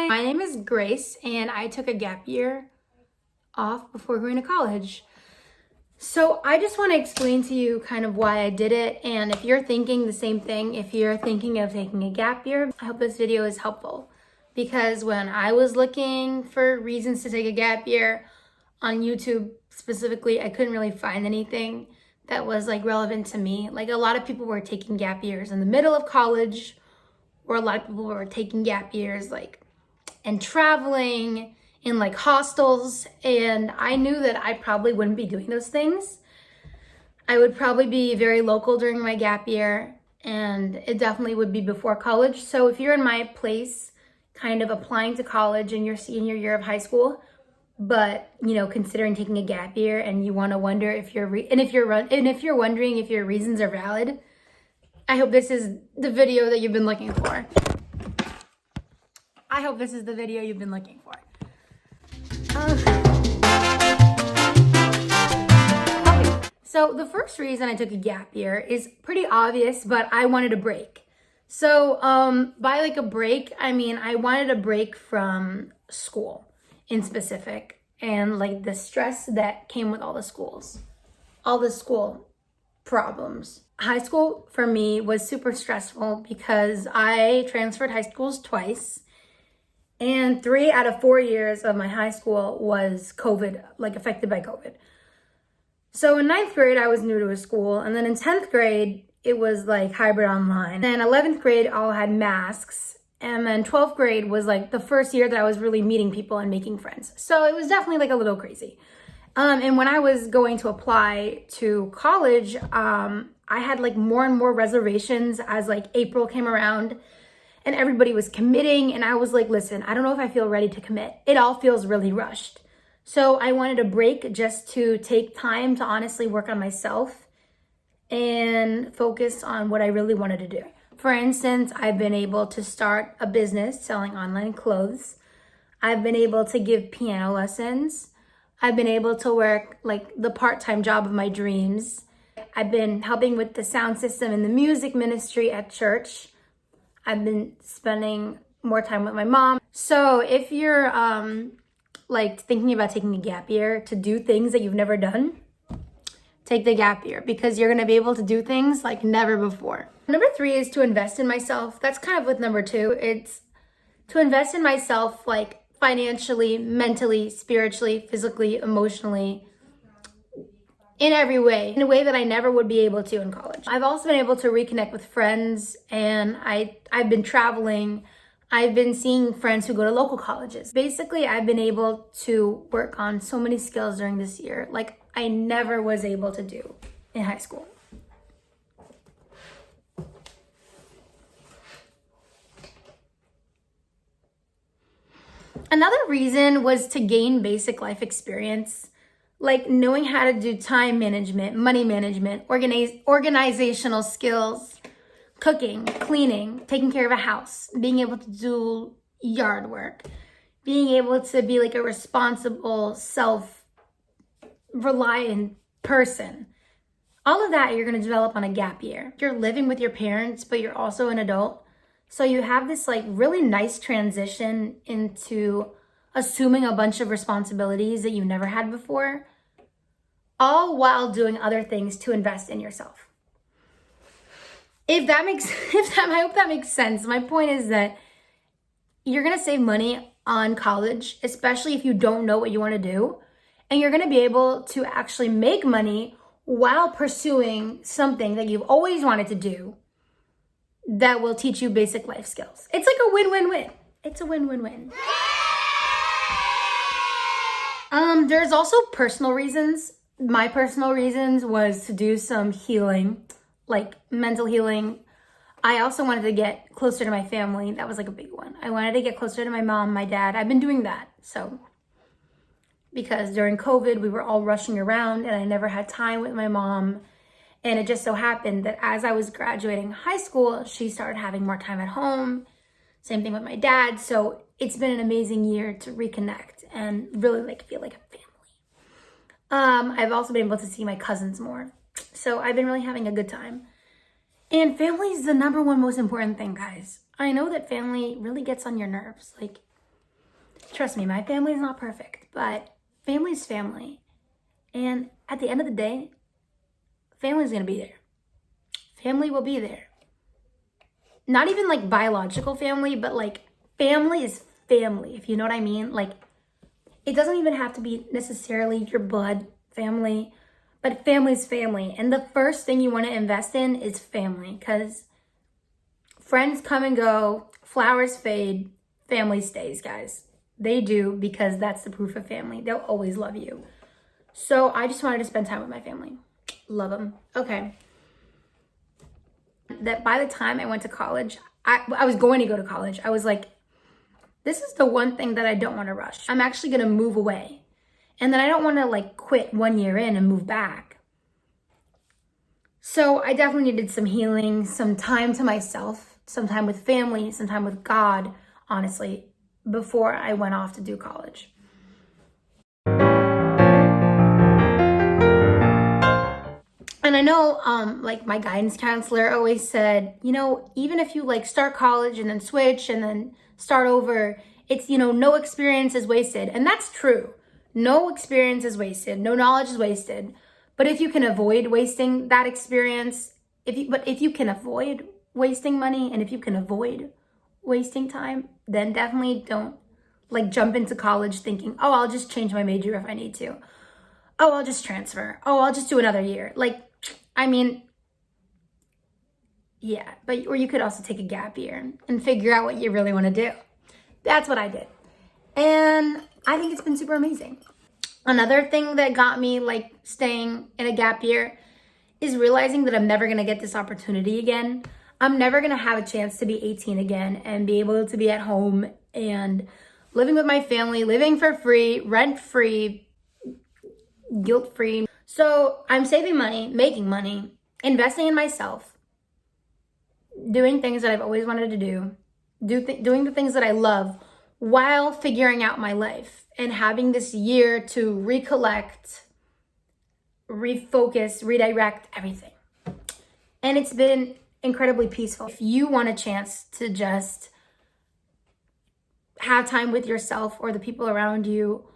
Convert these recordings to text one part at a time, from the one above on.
Hi, my name is Grace and I took a gap year off before going to college. So I just want to explain to you kind of why I did it, and if you're thinking the same thing, if you're thinking of taking a gap year, I hope this video is helpful. Because when I was looking for reasons to take a gap year on YouTube specifically, I couldn't really find anything that was like relevant to me. Like a lot of people were taking gap years in the middle of college, or a lot of people were taking gap years like and traveling in like hostels, and I knew that I probably wouldn't be doing those things. I would probably be very local during my gap year, and it definitely would be before college. So if you're in my place, kind of applying to college in your senior year of high school, but considering taking a gap year, and you want to wonder if you're wondering if your reasons are valid, I hope this is the video that you've been looking for. I hope this is the video you've been looking for. Okay, so the first reason I took a gap year is pretty obvious, but I wanted a break. So by like a break, I mean I wanted a break from school in specific, and like the stress that came with all the school problems. High school for me was super stressful because I transferred high schools twice, and 3 out of 4 years of my high school was COVID, like affected by COVID. So in 9th grade, I was new to a school, and then in 10th grade, it was like hybrid online. Then 11th grade, all had masks, and then 12th grade was like the first year that I was really meeting people and making friends. So it was definitely like a little crazy. And when I was going to apply to college, I had like more and more reservations as like April came around and everybody was committing. And I was like, listen, I don't know if I feel ready to commit. It all feels really rushed. So I wanted a break just to take time to honestly work on myself and focus on what I really wanted to do. For instance, I've been able to start a business selling online clothes. I've been able to give piano lessons. I've been able to work like the part-time job of my dreams. I've been helping with the sound system in the music ministry at church. I've been spending more time with my mom. So if you're like thinking about taking a gap year to do things that you've never done, take the gap year, because you're gonna be able to do things like never before. Number 3 is to invest in myself. That's kind of with number 2. It's to invest in myself, like financially, mentally, spiritually, physically, emotionally, in every way, in a way that I never would be able to in college. I've also been able to reconnect with friends, and I've been traveling. I've been seeing friends who go to local colleges. Basically, I've been able to work on so many skills during this year, like I never was able to do in high school. Another reason was to gain basic life experience, like knowing how to do time management, money management, organizational skills, cooking, cleaning, taking care of a house, being able to do yard work, being able to be like a responsible, self-reliant person. All of that you're going to develop on a gap year. You're living with your parents, but you're also an adult. So you have this like really nice transition into assuming a bunch of responsibilities that you never had before, all while doing other things to invest in yourself. I hope that makes sense. My point is that you're going to save money on college, especially if you don't know what you want to do, and you're going to be able to actually make money while pursuing something that you've always wanted to do that will teach you basic life skills. It's like a win-win-win. It's a win-win-win. There's also personal reasons. My personal reasons was to do some healing, like mental healing. I also wanted to get closer to my family. That was like a big one. I wanted to get closer to my mom, my dad. I've been doing that. So, because during COVID, we were all rushing around and I never had time with my mom. And it just so happened that as I was graduating high school, she started having more time at home. Same thing with my dad. So it's been an amazing year to reconnect and really like feel like a family. I've also been able to see my cousins more. So I've been really having a good time. And family is the number one most important thing, guys. I know that family really gets on your nerves. Like, Trust me, my family is not perfect, but family's family. And at the end of the day, family's gonna be there. Family will be there. Not even like biological family, but like family is family, if you know what I mean. Like, it doesn't even have to be necessarily your blood family, but family's family. And the first thing you want to invest in is family, because friends come and go, flowers fade, family stays, guys. They do, because that's the proof of family. They'll always love you. So I just wanted to spend time with my family. Love them. Okay. That by the time I went to college, I was going to go to college. I was like, this is the one thing that I don't want to rush. I'm actually going to move away. And then I don't want to like quit 1 year in and move back. So I definitely needed some healing, some time to myself, some time with family, some time with God, honestly, before I went off to do college. And I know, like my guidance counselor always said, you know, even if you like start college and then switch and then start over, it's, you know, no experience is wasted. And that's true. No experience is wasted. No knowledge is wasted. But if you can avoid wasting that experience, if you can avoid wasting money, and if you can avoid wasting time, then definitely don't like jump into college thinking, oh, I'll just change my major if I need to. Oh, I'll just transfer. Oh, I'll just do another year. Like, I mean, yeah, but, or you could also take a gap year and figure out what you really want to do. That's what I did. And I think it's been super amazing. Another thing that got me like staying in a gap year is realizing that I'm never going to get this opportunity again. I'm never going to have a chance to be 18 again and be able to be at home and living with my family, living for free, rent free, guilt free. So I'm saving money, making money, investing in myself, doing things that I've always wanted to do, doing the things that I love while figuring out my life, and having this year to recollect, refocus, redirect everything. And it's been incredibly peaceful. If you want a chance to just have time with yourself or the people around you,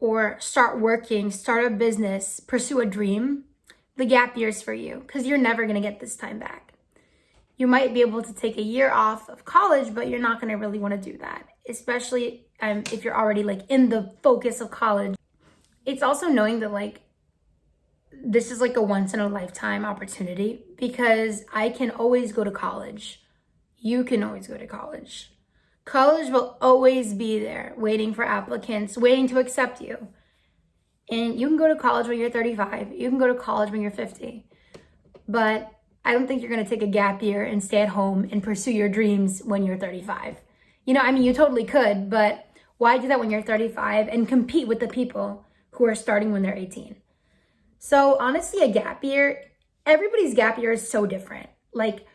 or start working, start a business, pursue a dream, the gap year's for you, because you're never going to get this time back. You might be able to take a year off of college, but you're not going to really want to do that, especially if you're already like in the focus of college. It's also knowing that like this is like a once in a lifetime opportunity, because I can always go to college. You can always go to college. College will always be there, waiting for applicants, waiting to accept you. And you can go to college when you're 35. You can go to college when you're 50. But I don't think you're going to take a gap year and stay at home and pursue your dreams when you're 35. You know, I mean, you totally could, but why do that when you're 35 and compete with the people who are starting when they're 18? So honestly, a gap year, everybody's gap year is so different. Like,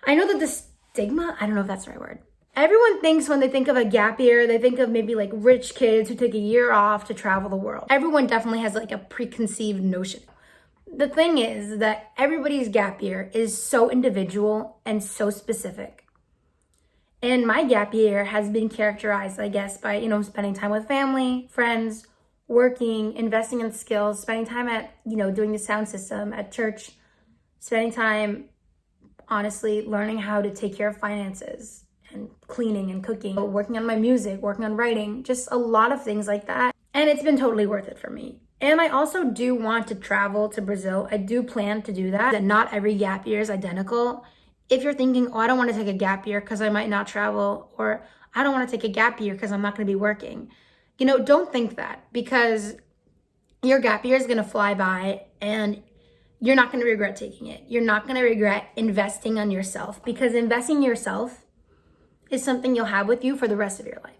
I know that the stigma, I don't know if that's the right word. Everyone thinks when they think of a gap year, they think of maybe like rich kids who take a year off to travel the world. Everyone definitely has like a preconceived notion. The thing is that everybody's gap year is so individual and so specific. And my gap year has been characterized, I guess, by, you know, spending time with family, friends, working, investing in skills, spending time at, you know, doing the sound system at church, spending time, honestly, learning how to take care of finances and cleaning and cooking, working on my music, working on writing, just a lot of things like that. And it's been totally worth it for me. And I also do want to travel to Brazil. I do plan to do that. Not every gap year is identical. If you're thinking, oh, I don't want to take a gap year because I might not travel, or I don't want to take a gap year because I'm not going to be working. You know, don't think that, because your gap year is going to fly by and you're not going to regret taking it. You're not going to regret investing on yourself, because investing in yourself is something you'll have with you for the rest of your life.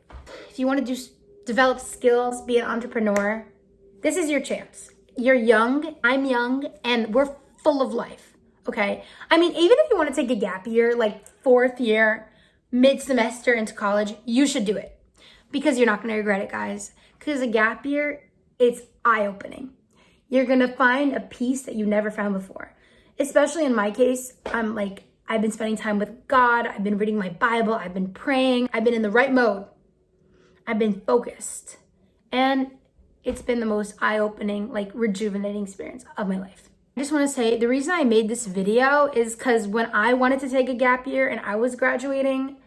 If you want to develop skills, be an entrepreneur, this is your chance. You're young, I'm young, and we're full of life, okay? I mean, even if you want to take a gap year, like 4th year, mid-semester into college, you should do it, because you're not going to regret it, guys. Because a gap year, it's eye-opening. You're going to find a peace that you never found before. Especially in my case, I've been spending time with God. I've been reading my Bible. I've been praying. I've been in the right mode. I've been focused, and it's been the most eye-opening, like rejuvenating experience of my life. I just want to say the reason I made this video is because when I wanted to take a gap year and I was graduating,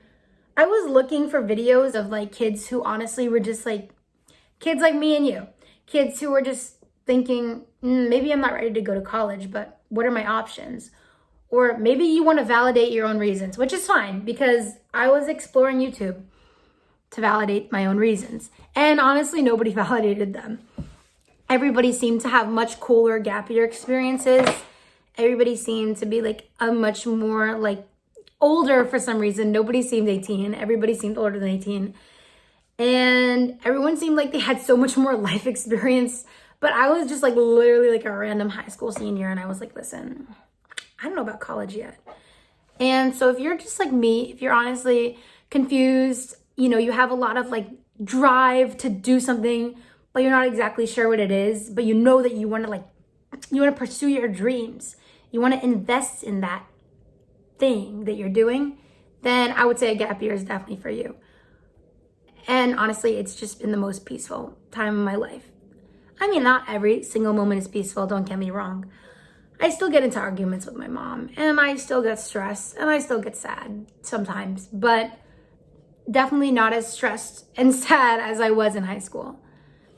I was looking for videos of like kids who honestly were just like kids like me and you, kids who were just thinking, maybe I'm not ready to go to college, but what are my options? Or maybe you want to validate your own reasons, which is fine because I was exploring YouTube to validate my own reasons. And honestly, nobody validated them. Everybody seemed to have much cooler gap year experiences. Everybody seemed to be like a much more like older for some reason. Nobody seemed 18. Everybody seemed older than 18. And everyone seemed like they had so much more life experience. But I was just like literally like a random high school senior. And I was like, listen, I don't know about college yet. And so if you're just like me, if you're honestly confused, you know, you have a lot of like drive to do something, but you're not exactly sure what it is, but you know that you want to pursue your dreams. You want to invest in that thing that you're doing, then I would say a gap year is definitely for you. And honestly, it's just been the most peaceful time of my life. I mean, not every single moment is peaceful, don't get me wrong. I still get into arguments with my mom, and I still get stressed, and I still get sad sometimes, but definitely not as stressed and sad as I was in high school.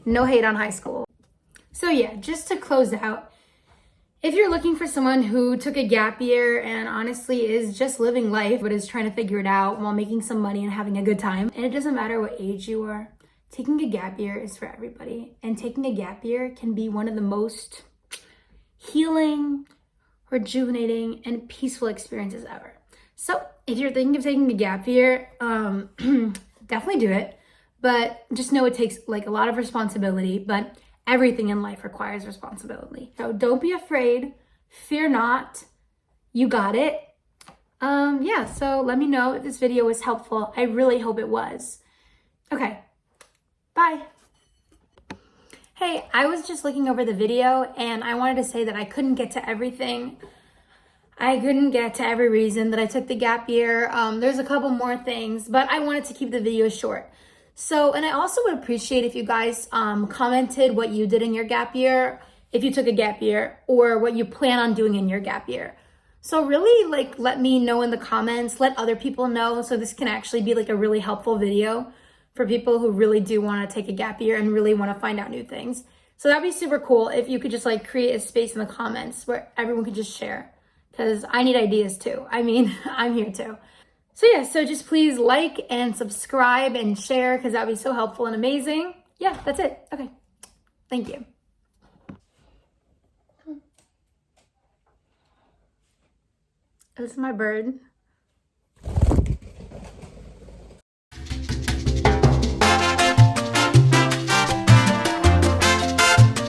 No hate on high school. So yeah, just to close out, if you're looking for someone who took a gap year and honestly is just living life, but is trying to figure it out while making some money and having a good time, and it doesn't matter what age you are, taking a gap year is for everybody. And taking a gap year can be one of the most healing, rejuvenating, and peaceful experiences ever. So if you're thinking of taking a gap year, definitely do it. But just know it takes like a lot of responsibility, but everything in life requires responsibility. So don't be afraid, fear not, you got it. Yeah, so let me know if this video was helpful. I really hope it was. Okay, bye. Hey, I was just looking over the video and I wanted to say that I couldn't get to everything. I couldn't get to every reason that I took the gap year. There's a couple more things, but I wanted to keep the video short. So, and I also would appreciate if you guys commented what you did in your gap year, if you took a gap year, or what you plan on doing in your gap year. So really like let me know in the comments, let other people know, so this can actually be like a really helpful video for people who really do want to take a gap year and really want to find out new things. So that'd be super cool if you could just like create a space in the comments where everyone could just share, because I need ideas too. I mean, I'm here too. So yeah, so just please like and subscribe and share because that would be so helpful and amazing. Yeah, that's it. Okay, thank you. This is my bird.